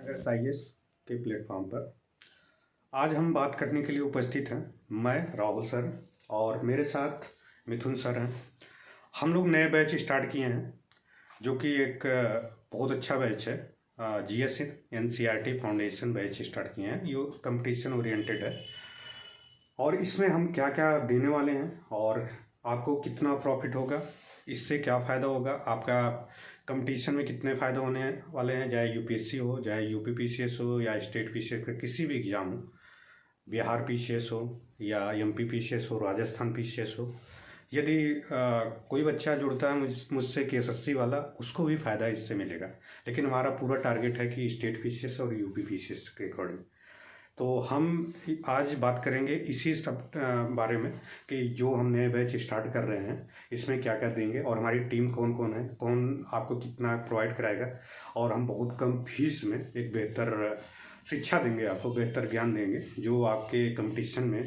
SIS के platform पर आज हम बात करने के लिए उपस्थित हैं। मैं राहुल सर और मेरे साथ मिथुन सर हैं। हम लोग नए बैच स्टार्ट किए हैं जो कि एक बहुत अच्छा बैच है। GS NCERT foundation batch start किए हैं। ये कंपटीशन ओरिएंटेड है और इसमें हम क्या क्या देने वाले हैं और आपको कितना प्रॉफिट होगा, इससे क्या फ़ायदा होगा, आपका कंपटीशन में कितने फ़ायदे होने वाले हैं, चाहे UPSC हो, चाहे UP PCS हो या स्टेट PCS का किसी भी एग्ज़ाम हो, बिहार PCS हो या MP PCS हो, राजस्थान PCS हो। यदि कोई बच्चा जुड़ता है मुझसे KSSC वाला, उसको भी फ़ायदा इससे मिलेगा। लेकिन हमारा पूरा टारगेट है कि स्टेट PCS और UP PCS के अकॉर्डिंग। तो हम आज बात करेंगे इसी सब बारे में कि जो हम नए बैच स्टार्ट कर रहे हैं इसमें क्या क्या देंगे और हमारी टीम कौन कौन है, कौन आपको कितना प्रोवाइड कराएगा और हम बहुत कम फीस में एक बेहतर शिक्षा देंगे, आपको बेहतर ज्ञान देंगे जो आपके कंपटीशन में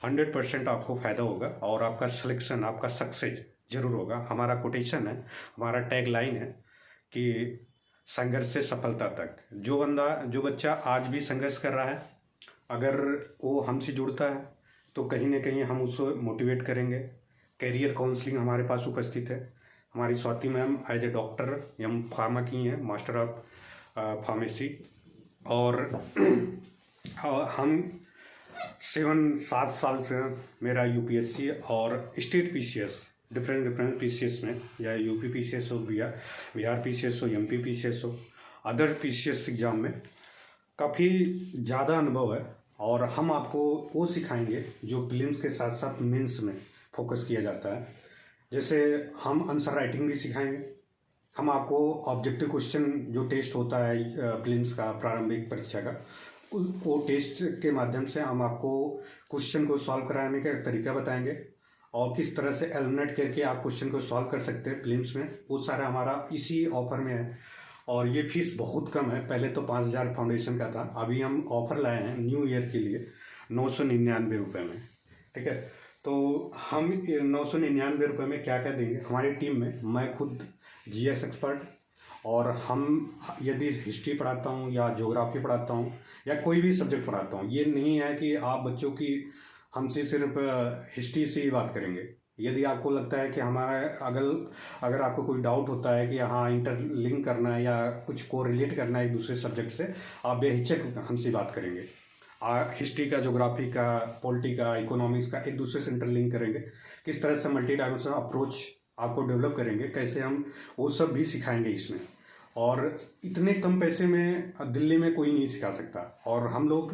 100% आपको फ़ायदा होगा और आपका सिलेक्शन, आपका सक्सेस ज़रूर होगा। हमारा कोटेशन है, हमारा टैग लाइन है कि संघर्ष से सफलता तक। जो बच्चा आज भी संघर्ष कर रहा है, अगर वो हमसे जुड़ता है तो कहीं ना कहीं हम उसको मोटिवेट करेंगे। कैरियर काउंसलिंग हमारे पास उपस्थित है। हमारी Swati ma'am as a doctor M pharma की हैं, मास्टर ऑफ फार्मेसी, और हम 7 साल से मेरा UPSC और स्टेट PCS डिफरेंट PCS में, या UP PCS हो, बिहार PCS हो, MP PCS हो, अदर PCS एग्ज़ाम में काफ़ी ज़्यादा अनुभव है और हम आपको वो सिखाएंगे जो प्रीलिम्स के साथ साथ मेंस में फोकस किया जाता है। जैसे हम आंसर राइटिंग भी सिखाएंगे। हम आपको ऑब्जेक्टिव क्वेश्चन जो टेस्ट होता है प्रीलिम्स का, प्रारंभिक परीक्षा का, वो टेस्ट के माध्यम से हम आपको क्वेश्चन को सॉल्व कराने का तरीका बताएंगे और किस तरह से एलिमिनेट करके आप क्वेश्चन को सॉल्व कर सकते हैं प्रीलिम्स में। वो सारा हमारा इसी ऑफर में है और ये फीस बहुत कम है। पहले तो 5,000 फाउंडेशन का था, अभी हम ऑफर लाए हैं न्यू ईयर के लिए 999 रुपये में। ठीक है, तो हम 999 रुपये में क्या क्या देंगे हमारी टीम में। मैं खुद GS एक्सपर्ट, और हम यदि हिस्ट्री पढ़ाता हूँ या ज्योग्राफी पढ़ाता हूँ या कोई भी सब्जेक्ट पढ़ाता हूँ, ये नहीं है कि आप बच्चों की हमसे सिर्फ हिस्ट्री से ही बात करेंगे। यदि आपको लगता है कि हमारा अगर आपको कोई डाउट होता है कि हाँ इंटरलिंक करना है या कुछ को रिलेट करना है एक दूसरे सब्जेक्ट से, आप बेहिचक हमसे बात करेंगे। हिस्ट्री का, ज्योग्राफी का, पॉलिटी का, इकोनॉमिक्स का एक दूसरे से इंटरलिंक करेंगे। किस तरह से मल्टी डायमेंशनल अप्रोच आपको डेवलप करेंगे, कैसे हम वो सब भी सिखाएंगे इसमें। और इतने कम पैसे में दिल्ली में कोई नहीं सिखा सकता। और हम लोग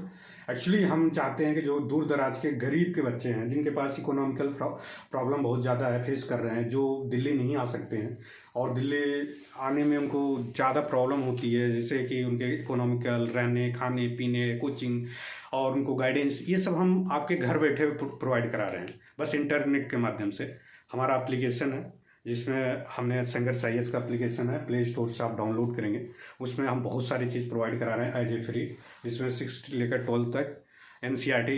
एक्चुअली हम चाहते हैं कि जो दूर दराज के गरीब के बच्चे हैं, जिनके पास इकोनॉमिकल प्रॉब्लम बहुत ज़्यादा है, फेस कर रहे हैं, जो दिल्ली नहीं आ सकते हैं और दिल्ली आने में उनको ज़्यादा प्रॉब्लम होती है, जैसे कि उनके इकोनॉमिकल, रहने, खाने पीने, कोचिंग और उनको गाइडेंस, ये सब हम आपके घर बैठे प्रोवाइड करा रहे हैं बस इंटरनेट के माध्यम से। हमारा एप्लीकेशन है जिसमें हमने संघर्ष IS का एप्लीकेशन है, प्ले स्टोर से आप डाउनलोड करेंगे। उसमें हम बहुत सारी चीज़ प्रोवाइड करा रहे हैं एज ए फ्री, जिसमें 6 लेकर 12 तक NCERT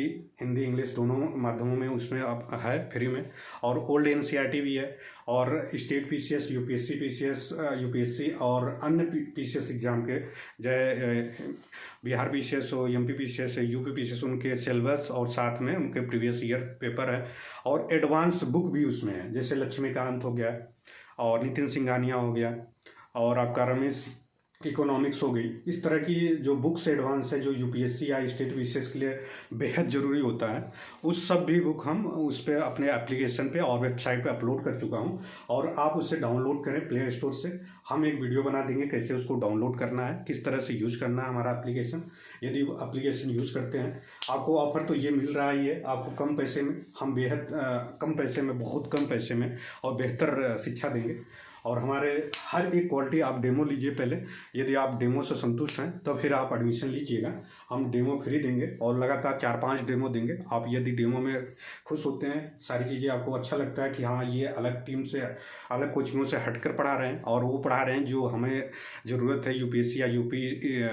हिंदी इंग्लिश दोनों माध्यमों में उसमें आप है फ्री में, और ओल्ड NCERT भी है, और state PCS, UPSC PCS, UPSC और अन्य PCS एग्ज़ाम के, जय बिहार PCS हो, MP PCS है, UP PCS, उनके सिलेबस और साथ में उनके प्रीवियस ईयर पेपर है और एडवांस बुक भी उसमें है। जैसे लक्ष्मीकांत हो गया और नितिन सिंघानिया हो गया और आपका रमेश इकोनॉमिक्स हो गई। इस तरह की जो बुक्स एडवांस है जो UPSC या स्टेट PCS के लिए बेहद ज़रूरी होता है, उस सब भी बुक हम उस पर अपने एप्लीकेशन पे और वेबसाइट पे अपलोड कर चुका हूँ और आप उससे डाउनलोड करें प्ले स्टोर से। हम एक वीडियो बना देंगे कैसे उसको डाउनलोड करना है, किस तरह से यूज़ करना है हमारा एप्लीकेशन। यदि एप्लीकेशन यूज़ करते हैं, आपको ऑफर तो ये मिल रहा ही है, आपको कम पैसे में, हम बेहद कम पैसे में, बहुत कम पैसे में और बेहतर शिक्षा देंगे। और हमारे हर एक क्वालिटी, आप डेमो लीजिए पहले, यदि आप डेमो से संतुष्ट हैं तो फिर आप एडमिशन लीजिएगा। हम डेमो फ्री देंगे और लगातार 4-5 डेमो देंगे। आप यदि डेमो में खुश होते हैं, सारी चीज़ें आपको अच्छा लगता है कि हाँ ये अलग टीम से, अलग कोचिंगों से हटकर पढ़ा रहे हैं और वो पढ़ा रहे हैं जो हमें ज़रूरत है UPSC या UP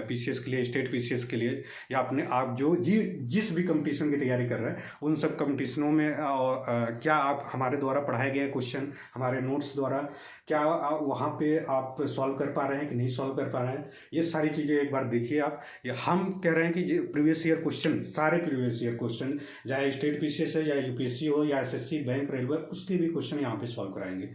PCS के लिए, स्टेट PCS के लिए, या अपने आप जो जिस भी कंपटीशन की तैयारी कर रहे हैं उन सब कंपटीशनों में क्या आप हमारे द्वारा पढ़ाए गए क्वेश्चन, हमारे नोट्स द्वारा क्या वहाँ पे आप सॉल्व कर पा रहे हैं कि नहीं सॉल्व कर पा रहे हैं, ये सारी चीज़ें एक बार देखिए आप। हम कह रहे हैं कि प्रीवियस ईयर क्वेश्चन, सारे प्रीवियस ईयर क्वेश्चन, चाहे स्टेट पीसीएस है या यूपीएससी हो या एसएससी, बैंक, रेलवे, उसके भी क्वेश्चन यहाँ पे सॉल्व कराएंगे।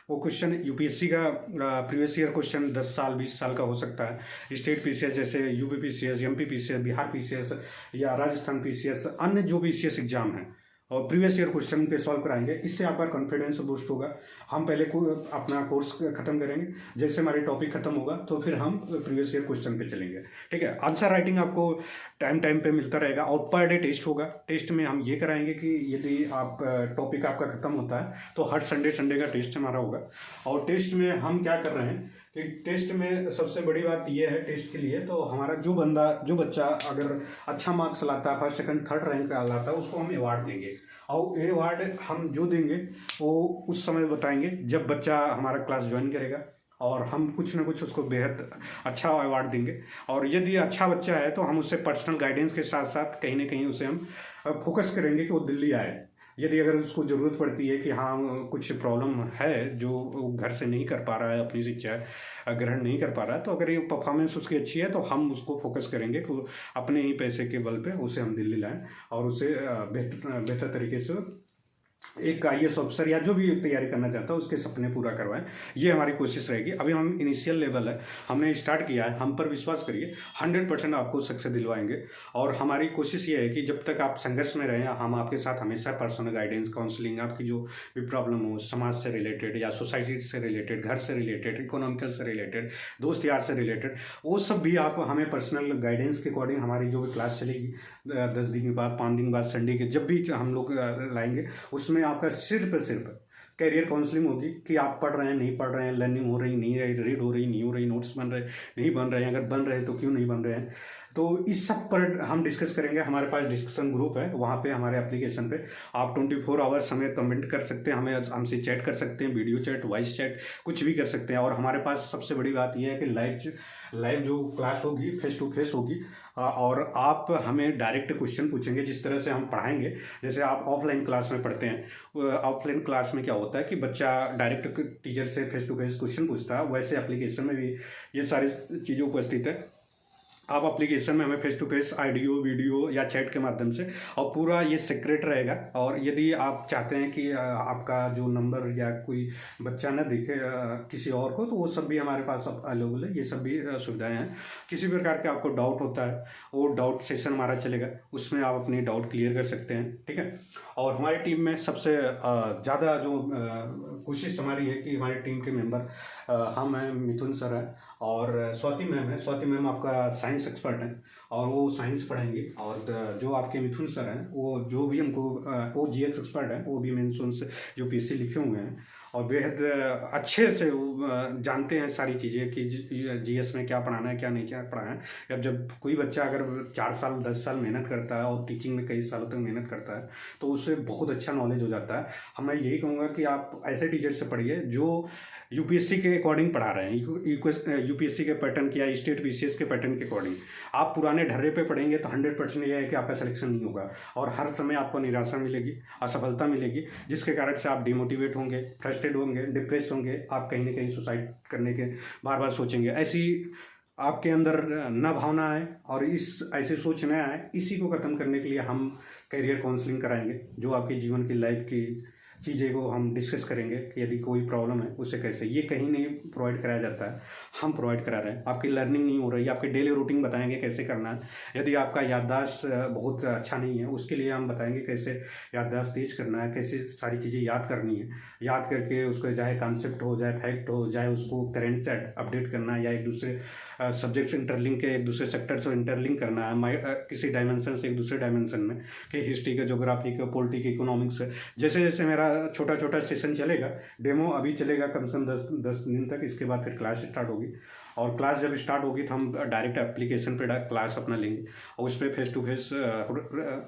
वो क्वेश्चन यूपीएससी का प्रीवियस ईयर क्वेश्चन 10 साल 20 साल का हो सकता है। स्टेट पीसीएस जैसे UP PCS, MP PCS, Bihar PCS या राजस्थान पीसीएस, अन्य जो पीसीएस एग्जाम है और प्रीवियस ईयर क्वेश्चन के सॉल्व कराएंगे। इससे आपका कॉन्फिडेंस बूस्ट होगा। हम पहले अपना कोर्स खत्म करेंगे, जैसे हमारे टॉपिक खत्म होगा तो फिर हम प्रीवियस ईयर क्वेश्चन पे चलेंगे, ठीक है। आंसर राइटिंग आपको टाइम टाइम पे मिलता रहेगा और पर डे टेस्ट होगा। टेस्ट में हम ये कराएंगे कि यदि आप टॉपिक आपका खत्म होता है तो हर संडे का टेस्ट हमारा होगा। और टेस्ट में हम क्या कर रहे हैं कि टेस्ट में सबसे बड़ी बात यह है, टेस्ट के लिए तो हमारा जो बच्चा अगर अच्छा मार्क्स लाता है, फर्स्ट सेकंड थर्ड रैंक लाता है, उसको हम अवार्ड देंगे। और ये अवार्ड हम जो देंगे वो उस समय बताएंगे जब बच्चा हमारा क्लास ज्वाइन करेगा, और हम कुछ ना कुछ उसको बेहद अच्छा अवार्ड देंगे। और यदि अच्छा बच्चा है तो हम उससे पर्सनल गाइडेंस के साथ साथ कहीं ना कहीं उसे हम फोकस करेंगे कि वो दिल्ली आए। यदि अगर उसको ज़रूरत पड़ती है कि हाँ कुछ प्रॉब्लम है जो वो घर से नहीं कर पा रहा है, अपनी शिक्षा ग्रहण नहीं कर पा रहा है, तो अगर ये परफॉर्मेंस उसकी अच्छी है तो हम उसको फोकस करेंगे कि अपने ही पैसे के बल पे उसे हम दिल्ली लाएं और उसे बेहतर तरीके से एक IAS ऑफिसर या जो भी तैयारी करना चाहता है उसके सपने पूरा करवाएं। ये हमारी कोशिश रहेगी। अभी हम इनिशियल लेवल है, हमने स्टार्ट किया है, हम पर विश्वास करिए, 100% आपको सक्सेस दिलवाएंगे। और हमारी कोशिश ये है कि जब तक आप संघर्ष में रहें, हम आपके साथ हमेशा पर्सनल गाइडेंस, काउंसलिंग, आपकी जो भी प्रॉब्लम हो, समाज से रिलेटेड या सोसाइटी से रिलेटेड, घर से रिलेटेड, इकोनॉमिकल से रिलेटेड, दोस्त यार से रिलेटेड, वो सब भी आप हमें पर्सनल गाइडेंस के अकॉर्डिंग हमारी जो भी क्लास चलेगी 10 दिन के बाद, 5 दिन बाद, संडे के जब भी हम लोग लाएंगे, उसमें आपका सिर्फ कैरियर काउंसलिंग होगी कि आप पढ़ रहे हैं, नहीं पढ़ रहे हैं, लर्निंग हो रही नहीं रही, रीड हो रही नहीं हो रही, नोट्स बन रहे नहीं बन रहे हैं, अगर बन रहे हैं तो क्यों नहीं बन रहे हैं। तो इस सब पर हम डिस्कस करेंगे। हमारे पास डिस्कशन ग्रुप है, वहाँ पे हमारे एप्लीकेशन पे आप 24 आवर्स हमें कमेंट कर सकते हैं, हमें हमसे चैट कर सकते हैं, वीडियो चैट, वॉइस चैट, कुछ भी कर सकते हैं। और हमारे पास सबसे बड़ी बात यह है कि लाइव जो क्लास होगी फेस टू फेस होगी, और आप हमें डायरेक्ट क्वेश्चन पूछेंगे जिस तरह से हम पढ़ाएंगे। जैसे आप ऑफलाइन क्लास में पढ़ते हैं, ऑफलाइन क्लास में क्या होता है कि बच्चा डायरेक्ट टीचर से फेस टू फेस क्वेश्चन पूछता है, वैसे एप्लीकेशन में भी ये सारी चीज़ें उपस्थित है। आप एप्लीकेशन में हमें face to face audio, video या चैट के माध्यम से, और पूरा ये सीक्रेट रहेगा। और यदि आप चाहते हैं कि आपका जो नंबर या कोई बच्चा न दिखे किसी और को, तो वो सब भी हमारे पास अवेलेबल है, ये सब भी सुविधाएं हैं। किसी प्रकार के आपको डाउट होता है, वो डाउट सेशन हमारा चलेगा, उसमें आप अपनी डाउट क्लियर कर सकते हैं, ठीक है। और हमारी टीम में सबसे ज़्यादा जो कोशिश हमारी है कि हमारी टीम के मेंबर हम हैं, मिथुन सर हैं और स्वाति मैम है। स्वाति मैम आपका साइंस एक्सपर्ट हैं और वो साइंस पढ़ाएंगे। और जो आपके मिथुन सर हैं वो जो भी हमको वो GX एक्सपर्ट हैं, वो भी मेंस जो PC लिखे हुए हैं और बेहद अच्छे से वो जानते हैं सारी चीज़ें कि GS में क्या पढ़ाना है, क्या नहीं क्या पढ़ाना है। अब जब कोई बच्चा अगर 4 साल 10 साल मेहनत करता है और टीचिंग में कई सालों तक मेहनत करता है तो उससे बहुत अच्छा नॉलेज हो जाता है। मैं यही कहूँगा कि आप ऐसे टीचर से पढ़िए जो UPSC के अकॉर्डिंग पढ़ा रहे हैं, UPSC के पैटर्न या स्टेट PCS के पैटर्न के अकॉर्डिंग। आप पुराने ढर्रे पे पढ़ेंगे तो 100% यह है कि आपका सिलेक्शन नहीं होगा और हर समय आपको निराशा मिलेगी, असफलता मिलेगी, जिसके कारण से आप डिमोटिवेट होंगे, फ्रस्ट्रेट होंगे, डिप्रेस होंगे, आप कहीं ना कहीं सुसाइड करने के बार बार सोचेंगे। ऐसी आपके अंदर न भावना आए और ऐसी सोच न आए, इसी को ख़त्म करने के लिए हम कैरियर काउंसलिंग कराएंगे, जो आपके जीवन की लाइफ की चीज़ें को हम डिस्कस करेंगे कि यदि कोई प्रॉब्लम है उसे कैसे, ये कहीं नहीं प्रोवाइड कराया जाता है, हम प्रोवाइड करा रहे हैं। आपकी लर्निंग नहीं हो रही, आपकी डेली रूटीन बताएंगे कैसे करना है। यदि आपका याददाश्त बहुत अच्छा नहीं है, उसके लिए हम बताएंगे कैसे याददाश्त तेज करना है, कैसे सारी चीज़ें याद करनी है, याद करके उसको चाहे कॉन्सेप्ट हो, चाहे फैक्ट हो, चाहे उसको करेंट से अपडेट करना है या एक दूसरे सब्जेक्ट से इंटरलिंक के एक दूसरे सेक्टर से इंटरलिंक करना है, किसी डायमेंशन से एक दूसरे डायमेंशन में, कि हिस्ट्री का, ज्योग्राफी का, पॉलिटी का, इकोनॉमिक्स है। जैसे जैसे मेरा छोटा छोटा सेशन चलेगा, डेमो अभी चलेगा कम से कम 10 दिन तक, इसके बाद फिर क्लास स्टार्ट होगी। और क्लास जब स्टार्ट होगी तो हम डायरेक्ट एप्लीकेशन पे क्लास अपना लेंगे और उस पर फेस टू फेस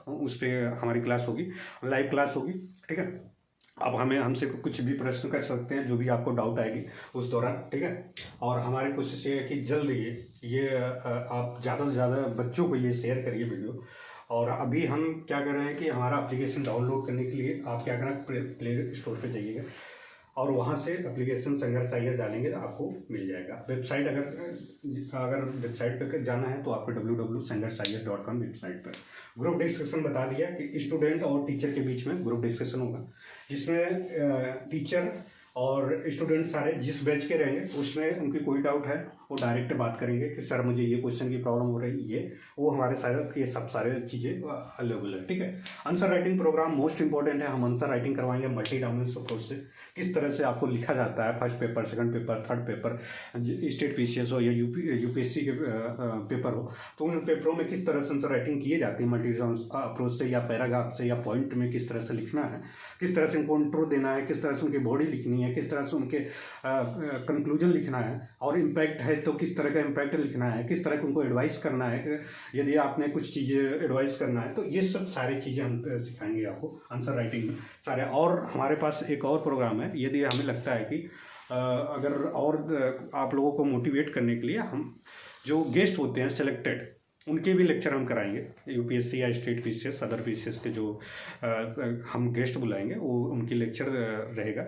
उस पर हमारी क्लास होगी, लाइव क्लास होगी, ठीक है। अब हमसे कुछ भी प्रश्न कर सकते हैं, जो भी आपको डाउट आएगी उस दौरान, ठीक है। और हमारी कोशिश ये है कि जल्द ये आप ज़्यादा से ज़्यादा बच्चों को ये शेयर करिए वीडियो। और अभी हम क्या कर रहे हैं कि हमारा एप्लीकेशन डाउनलोड करने के लिए आप क्या करना, प्ले स्टोर पे जाइएगा और वहाँ से एप्लीकेशन संघर्ष IAS डालेंगे तो आपको मिल जाएगा। वेबसाइट अगर वेबसाइट पर जाना है तो आपको www.sangarshIAS.com वेबसाइट पर। ग्रुप डिस्कशन बता दिया कि स्टूडेंट और टीचर के बीच में ग्रुप डिस्कशन होगा, जिसमें टीचर और स्टूडेंट सारे जिस बैच के रहेंगे उसमें उनकी कोई डाउट है वो डायरेक्ट बात करेंगे कि सर मुझे ये क्वेश्चन की प्रॉब्लम हो रही है, वो हमारे सारे ये सब सारे चीज़ें अवेलेबल है। ठीक है, answer writing program most important है। हम आंसर राइटिंग करवाएंगे मल्टी डोमेन्स अप्रोच से, किस तरह से आपको लिखा जाता है, first paper, second paper, third paper, state PCS हो या UPSC के पेपर हो, तो उन पेपरों में किस तरह से आंसर राइटिंग किए जाती है मल्टी अप्रोच से या पैराग्राफ से या पॉइंट में किस तरह से लिखना है, किस तरह से उनको इंट्रो देना है, किस तरह से उनकी बॉडी लिखनी है, किस तरह से उनके कंक्लूजन लिखना है, और इम्पैक्ट है तो किस तरह का इम्पैक्ट लिखना है, किस तरह की उनको एडवाइस करना है, यदि आपने कुछ चीज़ें एडवाइस करना है तो ये सब सारी चीज़ें हम सिखाएंगे आपको आंसर राइटिंग में सारे। और हमारे पास एक और प्रोग्राम है, यदि हमें लगता है कि अगर और आप लोगों को मोटिवेट करने के लिए हम जो गेस्ट होते हैं सिलेक्टेड उनके भी लेक्चर हम कराएंगे, UPSC या स्टेट PCS अदर PCS के जो हम गेस्ट बुलाएंगे वो उनकी लेक्चर रहेगा।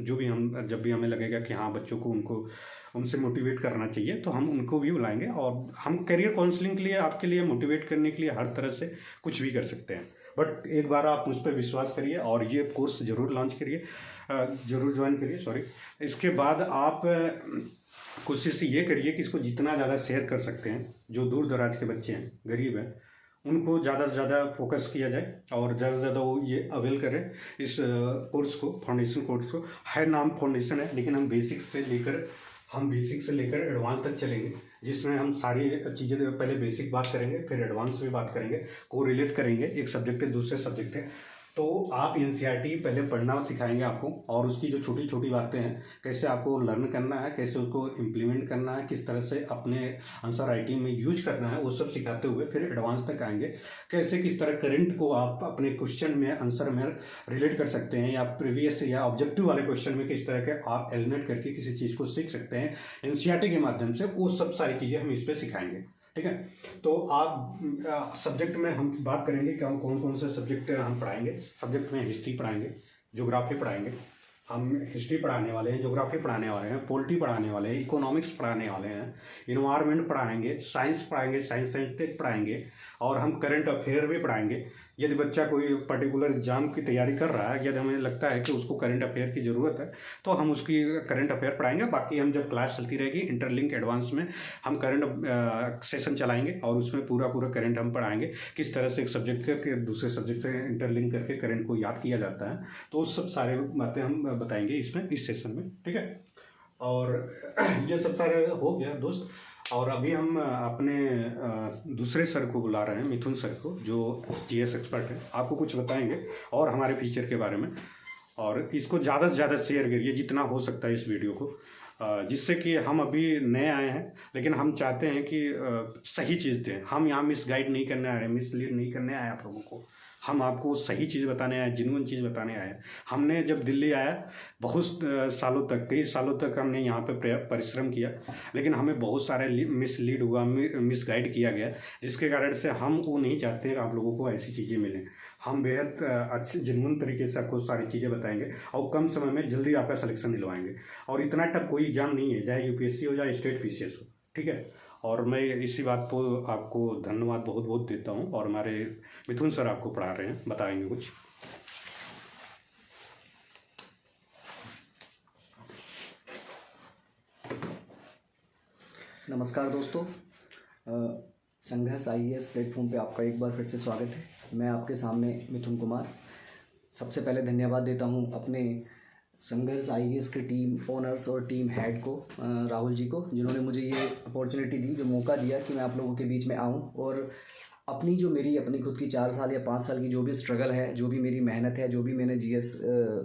जो भी हम जब भी हमें लगेगा कि हाँ बच्चों को उनसे मोटिवेट करना चाहिए तो हम उनको भी बुलाएंगे। और हम करियर काउंसलिंग के लिए आपके लिए मोटिवेट करने के लिए हर तरह से कुछ भी कर सकते हैं। बट एक बार आप मुझ पर विश्वास करिए और ये कोर्स ज़रूर लॉन्च करिए, ज़रूर ज्वाइन करिए, सॉरी। इसके बाद आप कोशिश ये करिए कि इसको जितना ज़्यादा शेयर कर सकते हैं, जो दूर दराज के बच्चे हैं, गरीब हैं, उनको ज़्यादा से ज़्यादा फोकस किया जाए और ज़्यादा से ज़्यादा वो ये अवेल करें इस कोर्स को, फाउंडेशन कोर्स को। है नाम फाउंडेशन है, लेकिन हम बेसिक से लेकर एडवांस तक चलेंगे, जिसमें हम सारी चीज़ें पहले बेसिक बात करेंगे, फिर एडवांस भी बात करेंगे, को रिलेट करेंगे एक सब्जेक्ट है दूसरे सब्जेक्ट है। तो आप NCERT पहले पढ़ना सिखाएंगे आपको, और उसकी जो छोटी छोटी बातें हैं कैसे आपको लर्न करना है, कैसे उसको इम्प्लीमेंट करना है, किस तरह से अपने आंसर राइटिंग में यूज करना है, वो सब सिखाते हुए फिर एडवांस तक आएंगे। कैसे किस तरह करंट को आप अपने क्वेश्चन में आंसर में रिलेट कर सकते हैं, या प्रीवियस या ऑब्जेक्टिव वाले क्वेश्चन में किस तरह के आप एलिमिनेट करके किसी चीज़ को सीख सकते हैं NCERT के माध्यम से, वो सब सारी चीज़ें हम इस पर सिखाएंगे। ठीक है, तो आप सब्जेक्ट में हम बात करेंगे कि हम कौन कौन से सब्जेक्ट हम पढ़ाएंगे। सब्जेक्ट में हिस्ट्री पढ़ाएंगे, ज्योग्राफी पढ़ाएंगे, हम हिस्ट्री पढ़ाने वाले हैं, ज्योग्राफी पढ़ाने वाले हैं, पॉलिटी पढ़ाने वाले हैं, इकोनॉमिक्स पढ़ाने वाले हैं, इन्वायरमेंट पढ़ाएंगे, साइंस पढ़ाएंगे, साइंस एंड टेक पढ़ाएंगे, और हम करंट अफेयर भी पढ़ाएंगे। यदि बच्चा कोई पर्टिकुलर एग्जाम की तैयारी कर रहा है, यदि हमें लगता है कि उसको करंट अफेयर की ज़रूरत है तो हम उसकी करंट अफेयर पढ़ाएंगे। बाकी हम जब क्लास चलती रहेगी इंटरलिंक एडवांस में हम करंट सेशन चलाएंगे और उसमें पूरा करंट हम पढ़ाएंगे, किस तरह से एक सब्जेक्ट के दूसरे सब्जेक्ट से इंटरलिंक करके करंट को याद किया जाता है। तो उस सब सारे बातें हम बताएंगे इसमें, इस सेशन में। ठीक है, और ये सब सारे हो गया दोस्त। और अभी हम अपने दूसरे सर को बुला रहे हैं, मिथुन सर को, जो GS एक्सपर्ट है, आपको कुछ बताएंगे और हमारे फीचर के बारे में। और इसको ज़्यादा से ज़्यादा शेयर करिए जितना हो सकता है इस वीडियो को, जिससे कि हम अभी नए आए हैं लेकिन हम चाहते हैं कि सही चीज़ दें। हम यहाँ मिसगाइड नहीं करने आए, मिसलीड नहीं करने आए आप लोगों को, हम आपको सही चीज़ बताने आए, जेन्युइन चीज़ बताने आए। हमने जब दिल्ली आया बहुत सालों तक, कई सालों तक हमने यहाँ पे परिश्रम किया, लेकिन हमें बहुत सारे मिसलीड हुआ, मिसगाइड किया गया, जिसके कारण से हम वो नहीं चाहते आप लोगों को ऐसी चीज़ें मिलें। हम बेहद अच्छे जेन्युइन तरीके से आपको सारी चीज़ें बताएंगे और कम समय में जल्दी आपका सिलेक्शन दिलवाएंगे। और इतना टफ कोई एग्जाम नहीं है, चाहे UPSC हो या स्टेट PCS हो। ठीक है, और मैं इसी बात को आपको धन्यवाद बहुत बहुत देता हूँ। और हमारे मिथुन सर आपको पढ़ा रहे हैं, बताएंगे कुछ। नमस्कार दोस्तों, संघर्ष IAS प्लेटफॉर्म पे आपका एक बार फिर से स्वागत है। मैं आपके सामने मिथुन कुमार। सबसे पहले धन्यवाद देता हूँ अपने संघर्ष IAS के टीम ओनर्स और टीम हेड को, राहुल जी को, जिन्होंने मुझे ये अपॉर्चुनिटी दी, जो मौका दिया कि मैं आप लोगों के बीच में आऊँ और अपनी खुद की 4 साल या 5 साल की जो भी स्ट्रगल है, जो भी मेरी मेहनत है, जो भी मैंने GS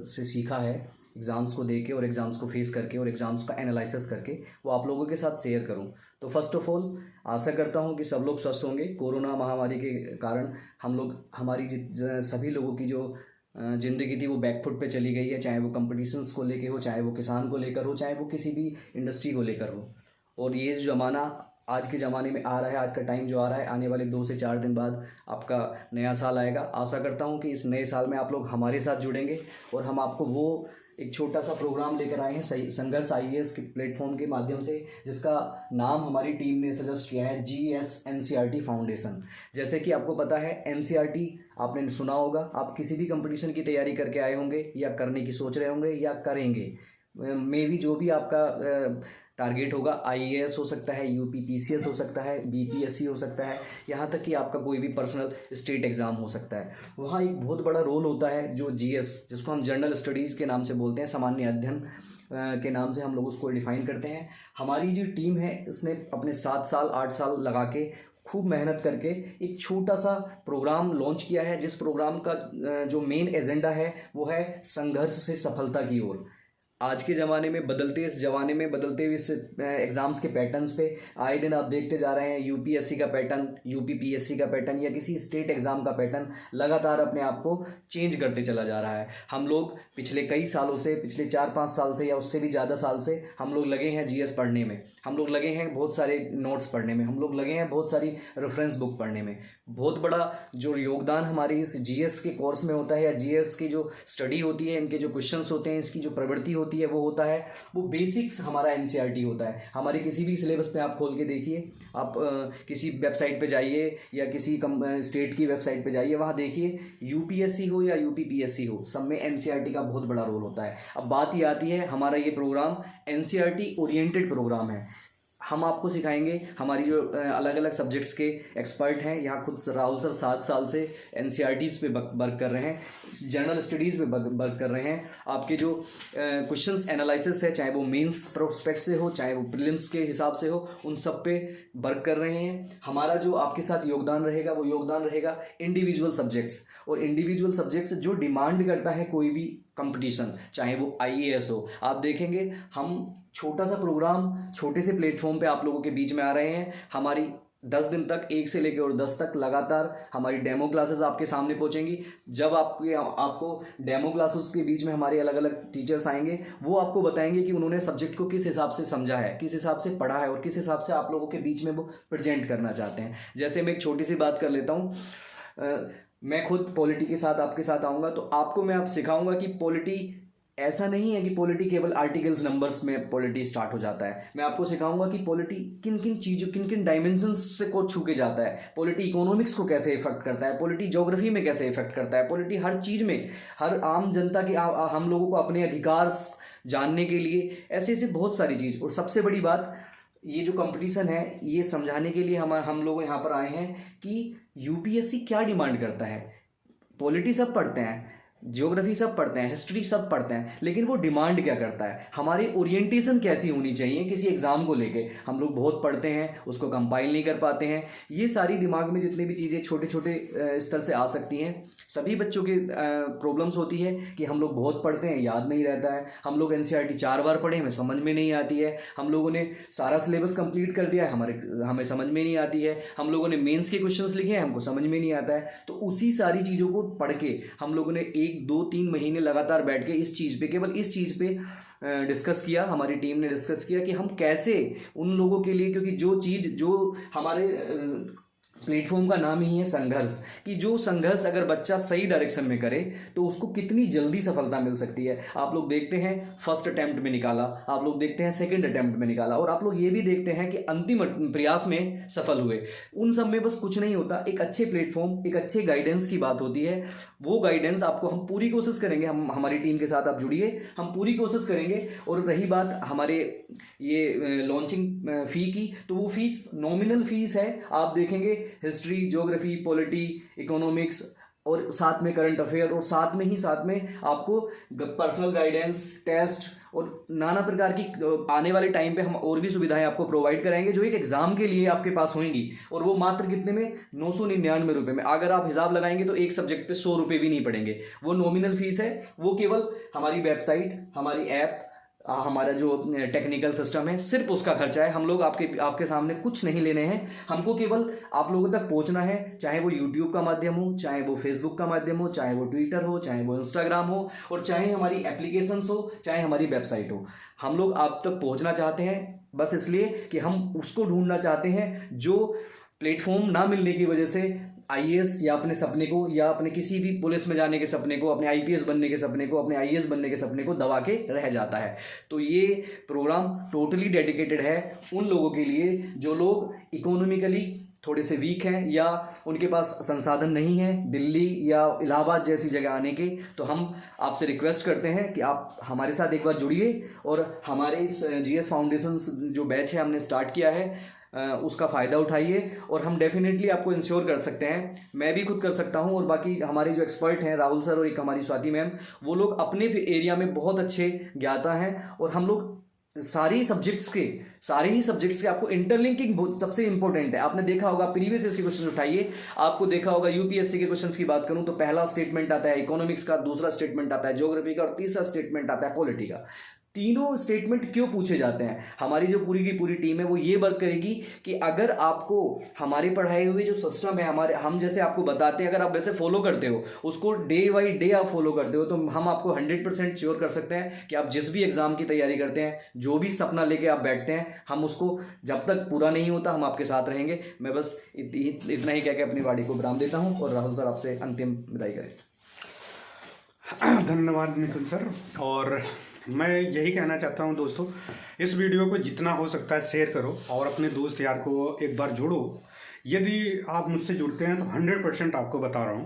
से सीखा है एग्ज़ाम्स को देके और एग्ज़ाम्स को फेस करके और एग्ज़ाम्स का एनालिसिस करके, वो आप लोगों के साथ शेयर करूं। तो फर्स्ट ऑफ ऑल आशा करता हूं कि सब लोग स्वस्थ होंगे। कोरोना महामारी के कारण हमारी सभी लोगों की जो ज़िंदगी थी वो बैकफुट पे चली गई है, चाहे वो कंपटीशंस को लेके हो, चाहे वो किसान को लेकर हो, चाहे वो किसी भी इंडस्ट्री को लेकर हो। और ये जो ज़माना आज के ज़माने में आ रहा है, आज का टाइम जो आ रहा है, आने वाले 2 से 4 दिन बाद आपका नया साल आएगा। आशा करता हूँ कि इस नए साल में आप लोग हमारे साथ जुड़ेंगे और हम आपको वो एक छोटा सा प्रोग्राम लेकर आए हैं संघर्ष आईएएस के प्लेटफॉर्म के माध्यम से, जिसका नाम हमारी टीम ने सजेस्ट किया है GS-NCERT फाउंडेशन। जैसे कि आपको पता है NCERT आपने सुना होगा, आप किसी भी कंपटीशन की तैयारी करके आए होंगे या करने की सोच रहे होंगे या करेंगे, मे भी जो भी आपका टारगेट होगा, IAS हो सकता है, UPPCS हो सकता है, BPSC हो सकता है, यहाँ तक कि आपका कोई भी पर्सनल स्टेट एग्ज़ाम हो सकता है। वहाँ एक बहुत बड़ा रोल होता है जो GS, जिसको हम जनरल स्टडीज़ के नाम से बोलते हैं, सामान्य अध्ययन के नाम से हम लोग उसको डिफ़ाइन करते हैं। हमारी जो टीम है इसने अपने 7 साल 8 साल लगा के खूब मेहनत करके एक छोटा सा प्रोग्राम लॉन्च किया है, जिस प्रोग्राम का जो मेन एजेंडा है वो है संघर्ष से सफलता की ओर। आज के ज़माने में बदलते हुए इस एग्ज़ाम्स के पैटर्न्स पे आए दिन आप देखते जा रहे हैं, UPSC का पैटर्न, UPPSC का पैटर्न या किसी स्टेट एग्ज़ाम का पैटर्न लगातार अपने आप को चेंज करते चला जा रहा है। हम लोग पिछले कई सालों से, पिछले 4-5 साल से या उससे भी ज़्यादा साल से हम लोग लगे हैं GS पढ़ने में, हम लोग लगे हैं बहुत सारे नोट्स पढ़ने में, हम लोग लगे हैं बहुत सारी रेफरेंस बुक पढ़ने में। बहुत बड़ा जो योगदान हमारी इस GS के कोर्स में होता है, या GS की जो स्टडी होती है, इनके जो क्वेश्चंस होते हैं, इसकी जो प्रवृत्ति होती है, वो होता है, वो बेसिक्स हमारा NCERT होता है। हमारे किसी भी सिलेबस पे आप खोल के देखिए, आप किसी वेबसाइट पे जाइए या किसी स्टेट की वेबसाइट पे जाइए, वहाँ देखिए UPSC हो या UPPSC हो, सब में NCERT का बहुत बड़ा रोल होता है। अब बात ये आती है, हमारा ये प्रोग्राम NCERT ओरिएंटेड प्रोग्राम है। हम आपको सिखाएंगे, हमारी जो अलग अलग सब्जेक्ट्स के एक्सपर्ट हैं, यहाँ खुद राहुल सर 7 साल से NCERTs पे वर्क कर रहे हैं, जनरल स्टडीज़ पे वर्क कर रहे हैं। आपके जो क्वेश्चंस एनालिसिस है, चाहे वो मेंस प्रोस्पेक्ट से हो, चाहे वो प्रीलिम्स के हिसाब से हो, उन सब पे वर्क कर रहे हैं। हमारा जो आपके साथ योगदान रहेगा, वो योगदान रहेगा इंडिविजुअल सब्जेक्ट्स, और इंडिविजुअल सब्जेक्ट्स जो डिमांड करता है कोई भी कंपटीशन, चाहे वो IAS हो। आप देखेंगे हम छोटा सा प्रोग्राम, छोटे से प्लेटफॉर्म पे आप लोगों के बीच में आ रहे हैं। हमारी 10 दिन तक, 1 से लेकर और 10 तक लगातार हमारी डेमो क्लासेस आपके सामने पहुंचेंगी। जब आपको डेमो क्लासेस के बीच में हमारे अलग अलग टीचर्स आएंगे, वो आपको बताएंगे कि उन्होंने सब्जेक्ट को किस हिसाब से समझा है, किस हिसाब से पढ़ा है और किस हिसाब से आप लोगों के बीच में वो प्रेजेंट करना चाहते हैं। जैसे मैं एक छोटी सी बात कर लेता हूँ, मैं खुद पॉलिटी के साथ आपके साथ आऊँगा, तो आपको मैं सिखाऊंगा कि पॉलिटी ऐसा नहीं है कि पॉलिटी केवल आर्टिकल्स नंबर्स में पॉलिटी स्टार्ट हो जाता है। मैं आपको सिखाऊंगा कि पॉलिटी किन किन चीज़ों, किन किन डायमेंशंस से को छू के जाता है, पॉलिटी इकोनॉमिक्स को कैसे इफेक्ट करता है, पॉलिटी ज्योग्राफी में कैसे इफेक्ट करता है, पॉलिटी हर चीज़ में, हर आम जनता के हम लोगों को अपने अधिकार जानने के लिए, ऐसे ऐसे बहुत सारी चीज़। और सबसे बड़ी बात, ये जो कंपटीशन है, ये समझाने के लिए हम लोग यहाँ पर आए हैं कि UPSC क्या डिमांड करता है। पॉलिटी सब पढ़ते हैं, ज्योग्राफी सब पढ़ते हैं, हिस्ट्री सब पढ़ते हैं, लेकिन वो डिमांड क्या करता है, हमारी ओरिएंटेशन कैसी होनी चाहिए किसी एग्जाम को लेके। हम लोग बहुत पढ़ते हैं, उसको कंपाइल नहीं कर पाते हैं। ये सारी दिमाग में जितनी भी चीज़ें छोटे छोटे स्तर से आ सकती हैं, सभी बच्चों के प्रॉब्लम्स होती है कि हम लोग बहुत पढ़ते हैं, याद नहीं रहता है। हम लोग NCERT 4 बार पढ़े, हमें समझ में नहीं आती है। हम लोगों ने सारा सिलेबस कंप्लीट कर दिया है, हमें समझ में नहीं आती है। हम लोगों ने मेंस के क्वेश्चंस लिखे हैं, हमको समझ में नहीं आता है। तो उसी सारी चीज़ों को पढ़ के हम लोगों ने 1-2-3 महीने लगातार बैठ के इस चीज़ पे, केवल इस चीज़ पे डिस्कस किया, हमारी टीम ने डिस्कस किया कि हम कैसे उन लोगों के लिए, क्योंकि जो चीज़, जो हमारे प्लेटफॉर्म का नाम ही है संघर्ष, कि जो संघर्ष अगर बच्चा सही डायरेक्शन में करे तो उसको कितनी जल्दी सफलता मिल सकती है। आप लोग देखते हैं फर्स्ट अटेम्प्ट में निकाला, आप लोग देखते हैं सेकंड अटेम्प्ट में निकाला, और आप लोग ये भी देखते हैं कि अंतिम प्रयास में सफल हुए। उन सब में बस कुछ नहीं होता, एक अच्छे प्लेटफॉर्म, एक अच्छे गाइडेंस की बात होती है। वो गाइडेंस आपको हम पूरी कोशिश करेंगे, हमारी टीम के साथ आप जुड़िए, हम पूरी कोशिश करेंगे। और रही बात हमारे ये लॉन्चिंग फ़ी की, तो वो फीस नॉमिनल फीस है। आप देखेंगे हिस्ट्री, ज्योग्राफी, पॉलिटी, इकोनॉमिक्स और साथ में करंट अफेयर, और साथ में आपको पर्सनल गाइडेंस, टेस्ट और नाना प्रकार की आने वाले टाइम पे हम और भी सुविधाएं आपको प्रोवाइड कराएंगे, जो एक एग्जाम के लिए आपके पास होंगी। और वो मात्र कितने में, 999 रुपये में। अगर आप हिसाब लगाएंगे तो एक सब्जेक्ट पे 100 रुपये भी नहीं पड़ेंगे। वो नॉमिनल फीस है, वो केवल हमारी वेबसाइट, हमारी ऐप, हमारा जो टेक्निकल सिस्टम है, सिर्फ उसका खर्चा है। हम लोग आपके सामने कुछ नहीं लेने हैं, हमको केवल आप लोगों तक पहुंचना है, चाहे वो यूट्यूब का माध्यम हो, चाहे वो फेसबुक का माध्यम हो, चाहे वो ट्विटर हो, चाहे वो इंस्टाग्राम हो, और चाहे हमारी एप्लीकेशंस हो, चाहे हमारी वेबसाइट हो। हम लोग आप तक पहुंचना चाहते हैं बस इसलिए कि हम उसको ढूंढना चाहते हैं जो प्लेटफॉर्म ना मिलने की वजह से आईएएस या अपने सपने को, या अपने किसी भी पुलिस में जाने के सपने को, अपने आईपीएस बनने के सपने को, अपने आईएएस बनने के सपने को दबा के रह जाता है। तो ये प्रोग्राम टोटली डेडिकेटेड है उन लोगों के लिए जो लोग इकोनॉमिकली थोड़े से वीक हैं या उनके पास संसाधन नहीं है दिल्ली या इलाहाबाद जैसी जगह आने के। तो हम आपसे रिक्वेस्ट करते हैं कि आप हमारे साथ एक बार जुड़िए और हमारे इस जीएस फाउंडेशन जो बैच है हमने स्टार्ट किया है उसका फ़ायदा उठाइए। और हम डेफिनेटली आपको इंश्योर कर सकते हैं, मैं भी खुद कर सकता हूं और बाकी हमारे जो एक्सपर्ट हैं राहुल सर और एक हमारी स्वाति मैम, वो लोग अपने एरिया में बहुत अच्छे ज्ञाता हैं। और हम लोग सारे ही सब्जेक्ट्स के आपको इंटरलिंकिंग सबसे इंपॉर्टेंट है। आपने देखा होगा प्रीवियस ईयर के क्वेश्चन उठाइए, आपको देखा होगा यूपीएससी के क्वेश्चंस की बात करूं तो पहला स्टेटमेंट आता है इकोनॉमिक्स का, दूसरा स्टेटमेंट आता है ज्योग्राफी का और तीसरा स्टेटमेंट आता है पॉलिटी का। तीनों स्टेटमेंट क्यों पूछे जाते हैं? हमारी जो पूरी की पूरी टीम है वो ये वर्क करेगी कि अगर आपको हमारे पढ़ाए हुए जो सिस्टम है, हम जैसे आपको बताते हैं, अगर आप वैसे फॉलो करते हो, उसको डे बाई डे आप फॉलो करते हो, तो हम आपको 100% श्योर कर सकते हैं कि आप जिस भी एग्जाम की तैयारी करते हैं, जो भी सपना लेके आप बैठते हैं, हम उसको जब तक पूरा नहीं होता हम आपके साथ रहेंगे। मैं बस इतना ही कह के अपनी वाणी को विराम देता हूँ और राहुल सर आपसे अंतिम विदाई करें। धन्यवाद मिथुन सर। और मैं यही कहना चाहता हूं दोस्तों, इस वीडियो को जितना हो सकता है शेयर करो और अपने दोस्त यार को एक बार जोड़ो। यदि आप मुझसे जुड़ते हैं तो 100% आपको बता रहा हूं,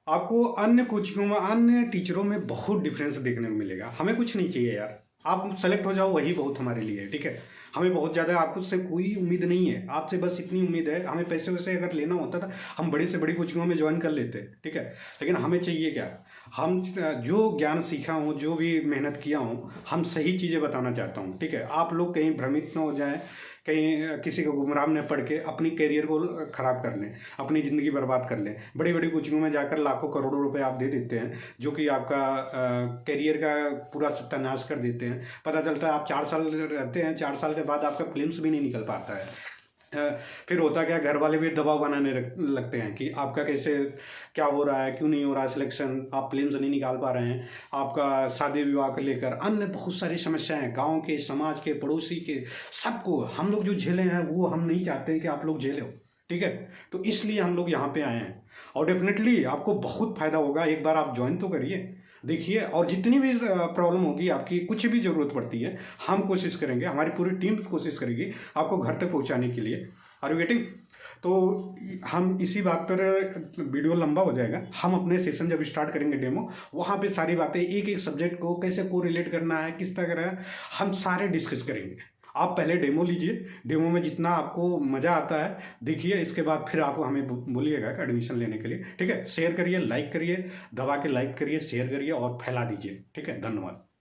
आपको अन्य कोचिंगों में, अन्य टीचरों में बहुत डिफरेंस देखने को मिलेगा। हमें कुछ नहीं चाहिए यार, आप सेलेक्ट हो जाओ वही बहुत हमारे लिए है, ठीक है। हमें बहुत ज़्यादा आपको से कोई उम्मीद नहीं है, आपसे बस इतनी उम्मीद है, हमें पैसे वैसे अगर लेना होता था हम बड़ी से बड़ी कोचिंगों में ज्वाइन कर लेते, ठीक है। लेकिन हमें चाहिए क्या, हम जो ज्ञान सीखा हूँ, जो भी मेहनत किया हूँ, हम सही चीज़ें बताना चाहता हूँ, ठीक है। आप लोग कहीं भ्रमित ना हो जाए, कहीं किसी को गुमराह न पढ़ के अपनी करियर को ख़राब कर लें, अपनी ज़िंदगी बर्बाद कर लें। बड़ी बड़ी कोचिंगों में जाकर लाखों करोड़ों रुपए आप दे देते हैं, जो कि आपका करियर का पूरा सत्यानाश कर देते हैं। पता चलता है आप 4 साल रहते हैं, 4 साल के बाद आपका फिल्म्स भी नहीं निकल पाता है। फिर होता क्या, घर वाले भी दबाव बनाने लगते हैं कि आपका कैसे, क्या हो रहा है, क्यों नहीं हो रहा है सिलेक्शन, आप फिल्म्स नहीं निकाल पा रहे हैं, आपका शादी विवाह को लेकर अन्य बहुत सारी समस्याएं, गांव के, समाज के, पड़ोसी के, सबको हम लोग जो झेले हैं वो हम नहीं चाहते कि आप लोग झेलो, ठीक है। तो इसलिए हम लोग यहाँ पे आए हैं और डेफिनेटली आपको बहुत फायदा होगा। एक बार आप ज्वाइन तो करिए, देखिए, और जितनी भी प्रॉब्लम होगी, आपकी कुछ भी ज़रूरत पड़ती है, हम कोशिश करेंगे, हमारी पूरी टीम कोशिश करेगी आपको घर तक पहुंचाने के लिए। Are you getting? तो हम इसी बात पर, वीडियो लंबा हो जाएगा, हम अपने सेशन जब स्टार्ट करेंगे डेमो, वहाँ पे सारी बातें, एक एक सब्जेक्ट को कैसे को रिलेट करना है, किस तरह, हम सारे डिस्कस करेंगे। आप पहले डेमो लीजिए, डेमो में जितना आपको मज़ा आता है देखिए, इसके बाद फिर आप हमें बोलिएगा एडमिशन लेने के लिए, ठीक है। शेयर करिए, लाइक करिए, दबा के लाइक करिए, शेयर करिए और फैला दीजिए, ठीक है। धन्यवाद।